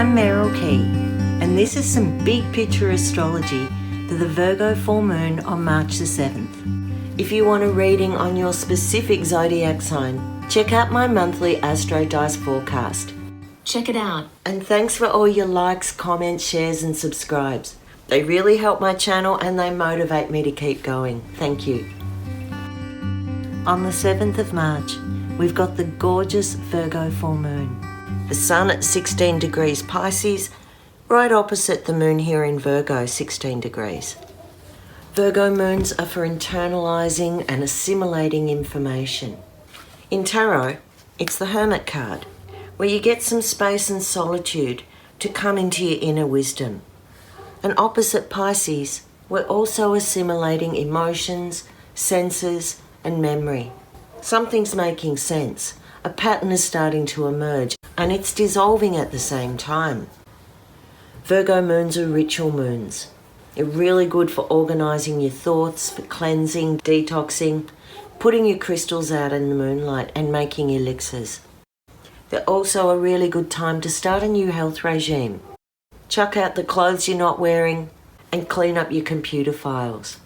I'm Merryl, and this is some big picture astrology for the Virgo full moon on March the 7th. If you want a reading on your specific zodiac sign, check out my monthly AstroDice forecast. Check it out. And thanks for all your likes, comments, shares and subscribes. They really help my channel and they motivate me to keep going. Thank you. On the 7th of March, we've got the gorgeous Virgo full moon. The sun at 16 degrees Pisces, right opposite the moon here in Virgo, 16 degrees. Virgo moons are for internalizing and assimilating information. In tarot, it's the Hermit card, where you get some space and solitude to come into your inner wisdom. And opposite Pisces, we're also assimilating emotions, senses, and memory. Something's making sense. A pattern is starting to emerge, and it's dissolving at the same time. Virgo moons are ritual moons. They're really good for organising your thoughts, for cleansing, detoxing, putting your crystals out in the moonlight and making elixirs. They're also a really good time to start a new health regime. Chuck out the clothes you're not wearing and clean up your computer files.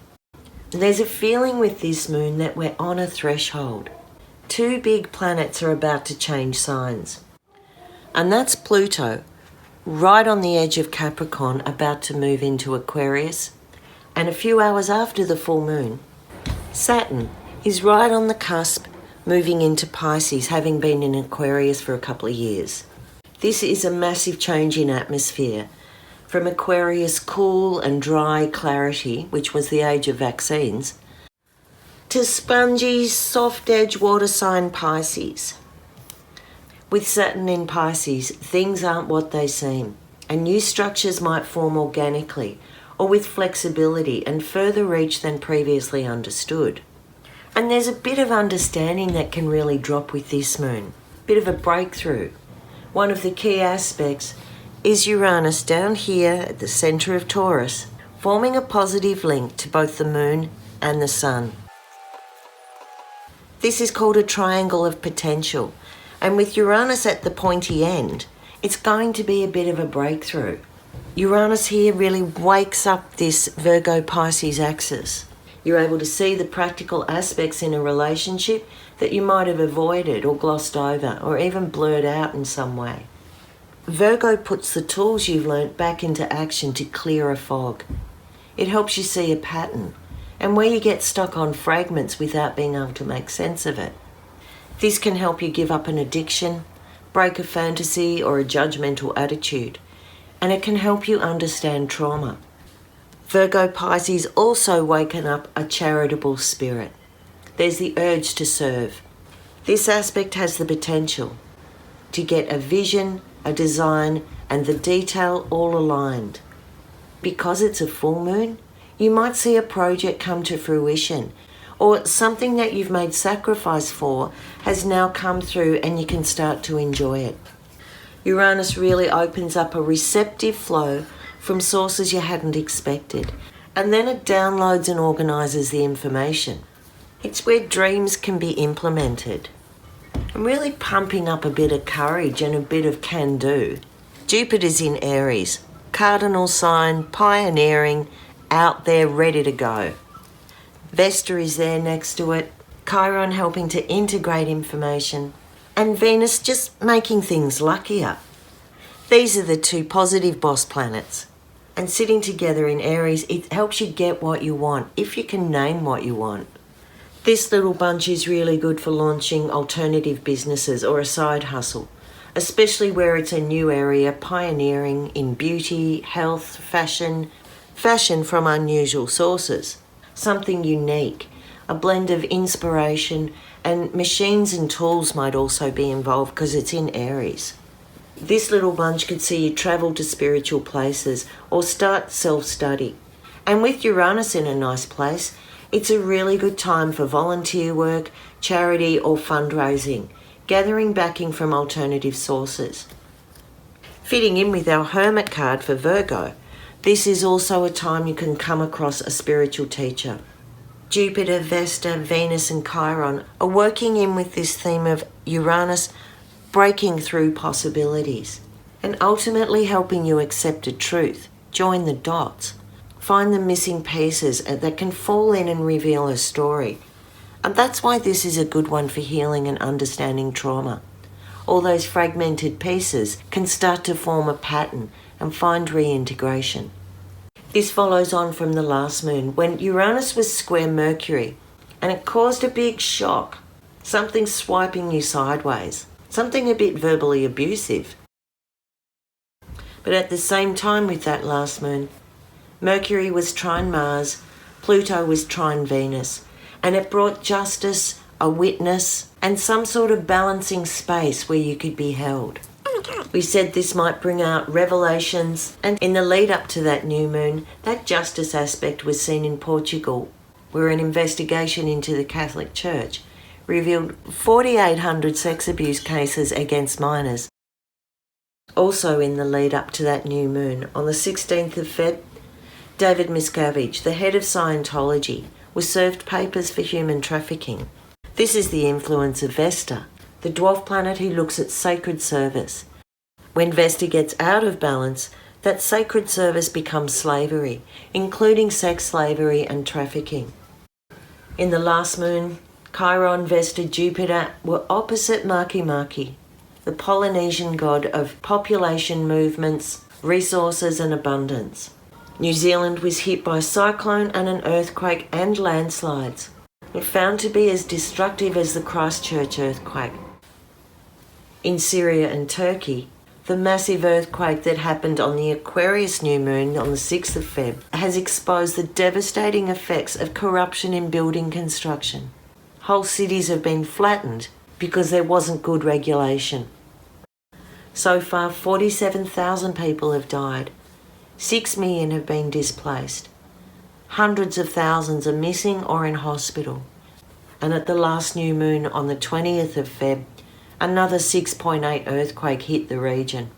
And there's a feeling with this moon that we're on a threshold. Two big planets are about to change signs. And that's Pluto, right on the edge of Capricorn, about to move into Aquarius. And a few hours after the full moon, Saturn is right on the cusp, moving into Pisces, having been in Aquarius for a couple of years. This is a massive change in atmosphere. From Aquarius cool and dry clarity, which was the age of vaccines, to spongy, soft-edge water sign Pisces. With Saturn in Pisces, things aren't what they seem, and new structures might form organically or with flexibility and further reach than previously understood. And there's a bit of understanding that can really drop with this moon, bit of a breakthrough. One of the key aspects is Uranus down here at the centre of Taurus, forming a positive link to both the moon and the sun. This is called a triangle of potential, and with Uranus at the pointy end, it's going to be a bit of a breakthrough. Uranus here really wakes up this Virgo-Pisces axis. You're able to see the practical aspects in a relationship that you might have avoided or glossed over or even blurred out in some way. Virgo puts the tools you've learnt back into action to clear a fog. It helps you see a pattern and where you get stuck on fragments without being able to make sense of it. This can help you give up an addiction, break a fantasy or a judgmental attitude, and it can help you understand trauma. Virgo Pisces also waken up a charitable spirit. There's the urge to serve. This aspect has the potential to get a vision, a design, and the detail all aligned. Because it's a full moon, you might see a project come to fruition, or something that you've made sacrifice for has now come through and you can start to enjoy it. Uranus really opens up a receptive flow from sources you hadn't expected, and then it downloads and organises the information. It's where dreams can be implemented. I'm really pumping up a bit of courage and a bit of can-do. Jupiter's in Aries, cardinal sign, pioneering, out there ready to go. Vesta is there next to it, Chiron helping to integrate information, and Venus just making things luckier. These are the two positive boss planets. And sitting together in Aries, it helps you get what you want, if you can name what you want. This little bunch is really good for launching alternative businesses or a side hustle, especially where it's a new area, pioneering in beauty, health, fashion from unusual sources, something unique, a blend of inspiration, and machines and tools might also be involved because it's in Aries. This little bunch could see you travel to spiritual places or start self-study. And with Uranus in a nice place, it's a really good time for volunteer work, charity or fundraising, gathering backing from alternative sources. Fitting in with our Hermit card for Virgo, this is also a time you can come across a spiritual teacher. Jupiter, Vesta, Venus and Chiron are working in with this theme of Uranus breaking through possibilities. and ultimately helping you accept a truth, join the dots, find the missing pieces that can fall in and reveal a story. And that's why this is a good one for healing and understanding trauma. All those fragmented pieces can start to form a pattern and find reintegration. This follows on from the last moon when Uranus was square Mercury, and it caused a big shock, something swiping you sideways, something a bit verbally abusive. But at the same time with that last moon, Mercury was trine Mars, Pluto was trine Venus, and it brought justice, a witness, and some sort of balancing space where you could be held. We said this might bring out revelations, and in the lead up to that new moon, that justice aspect was seen in Portugal, where an investigation into the Catholic Church revealed 4,800 sex abuse cases against minors. Also in the lead up to that new moon, on the 16th of Feb, David Miscavige, the head of Scientology, was served papers for human trafficking. This is the influence of Vesta, the dwarf planet who looks at sacred service. When Vesta gets out of balance, that sacred service becomes slavery, including sex slavery and trafficking. In the last moon, Chiron, Vesta, Jupiter were opposite Maki, the Polynesian god of population movements, resources and abundance. New Zealand was hit by a cyclone and an earthquake and landslides. It found to be as destructive as the Christchurch earthquake. In Syria and Turkey, the massive earthquake that happened on the Aquarius new moon on the 6th of Feb has exposed the devastating effects of corruption in building construction. Whole cities have been flattened because there wasn't good regulation. So far, 47,000 people have died. 6 million have been displaced. Hundreds of thousands are missing or in hospital. And at the last new moon on the 20th of Feb, another 6.8 earthquake hit the region.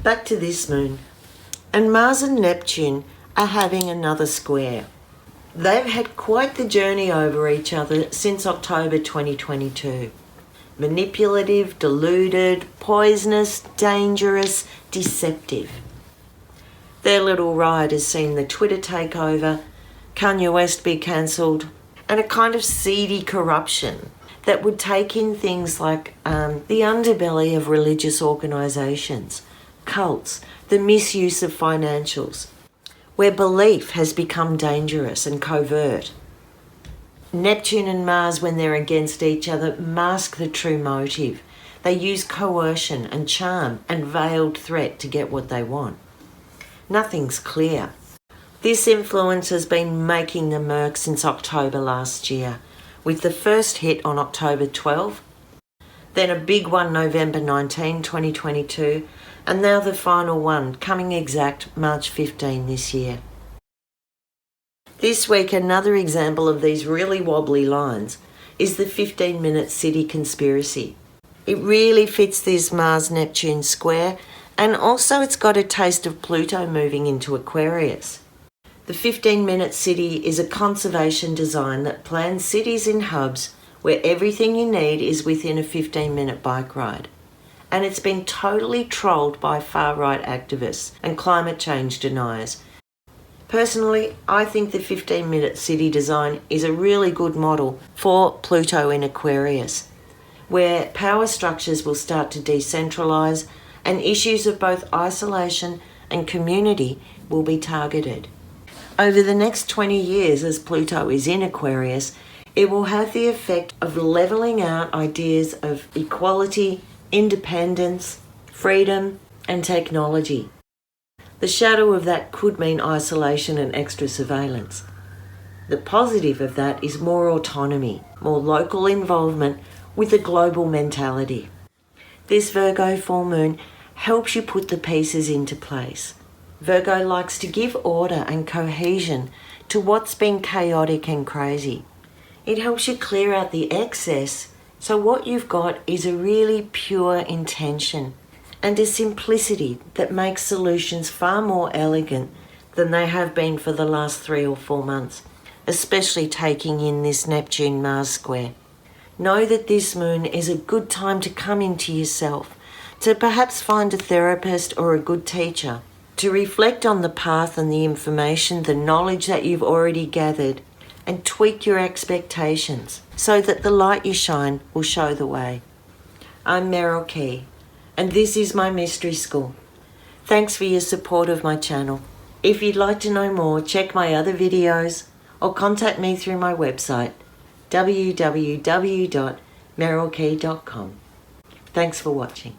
Back to this moon. And Mars and Neptune are having another square. They've had quite the journey over each other since October 2022. Manipulative, deluded, poisonous, dangerous, deceptive. Their little ride has seen the Twitter takeover, Kanye West be cancelled, and a kind of seedy corruption that would take in things like the underbelly of religious organisations, cults, the misuse of financials, where belief has become dangerous and covert. Neptune and Mars, when they're against each other, mask the true motive. They use coercion and charm and veiled threat to get what they want. Nothing's clear. This influence has been making the murk since October last year, with the first hit on October 12, then a big one November 19, 2022, and now the final one, coming exact March 15 this year. This week, another example of these really wobbly lines is the 15-minute city conspiracy. It really fits this Mars-Neptune square, and also it's got a taste of Pluto moving into Aquarius. The 15-minute city is a conservation design that plans cities in hubs where everything you need is within a 15-minute bike ride. And it's been totally trolled by far-right activists and climate change deniers. Personally, I think the 15-minute city design is a really good model for Pluto in Aquarius, where power structures will start to decentralise and issues of both isolation and community will be targeted. Over the next 20 years, as Pluto is in Aquarius, it will have the effect of levelling out ideas of equality, independence, freedom, and technology. The shadow of that could mean isolation and extra surveillance. The positive of that is more autonomy, more local involvement with a global mentality. This Virgo full moon helps you put the pieces into place. Virgo likes to give order and cohesion to what's been chaotic and crazy. It helps you clear out the excess, so what you've got is a really pure intention and a simplicity that makes solutions far more elegant than they have been for the last 3 or 4 months, especially taking in this Neptune-Mars square. Know that this moon is a good time to come into yourself, to perhaps find a therapist or a good teacher, to reflect on the path and the information, the knowledge that you've already gathered, and tweak your expectations so that the light you shine will show the way. I'm Merryl Key, and this is my mystery school. Thanks for your support of my channel. If you'd like to know more, check my other videos or contact me through my website, www.merrylkey.com. Thanks for watching.